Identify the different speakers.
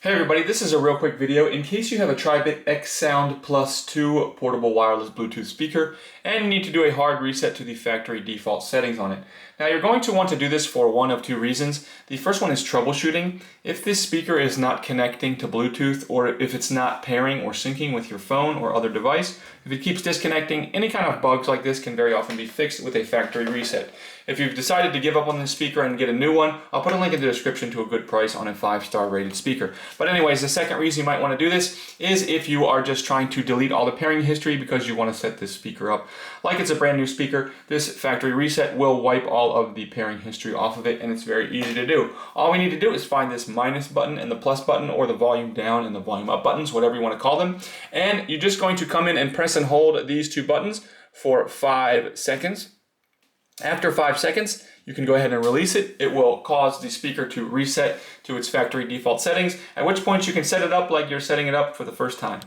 Speaker 1: Hey everybody, this is a real quick video in case you have a TRIBIT XSound Plus 2 portable wireless Bluetooth speaker and you need to do a hard reset to the factory default settings on it. Now you're going to want to do this for one of two reasons. The first one is troubleshooting. If this speaker is not connecting to Bluetooth or if it's not pairing or syncing with your phone or other device, if it keeps disconnecting, any kind of bugs like this can very often be fixed with a factory reset. If you've decided to give up on this speaker and get a new one, I'll put a link in the description to a good price on a 5-star rated speaker. But anyways, the second reason you might want to do this is if you are just trying to delete all the pairing history because you want to set this speaker up like it's a brand new speaker. This factory reset will wipe all of the pairing history off of it, and it's very easy to do. All we need to do is find this minus button and the plus button, or the volume down and the volume up buttons, whatever you want to call them. And you're just going to come in and press and hold these two buttons for 5 seconds. After 5 seconds, you can go ahead and release it. It will cause the speaker to reset to its factory default settings, at which point you can set it up like you're setting it up for the first time.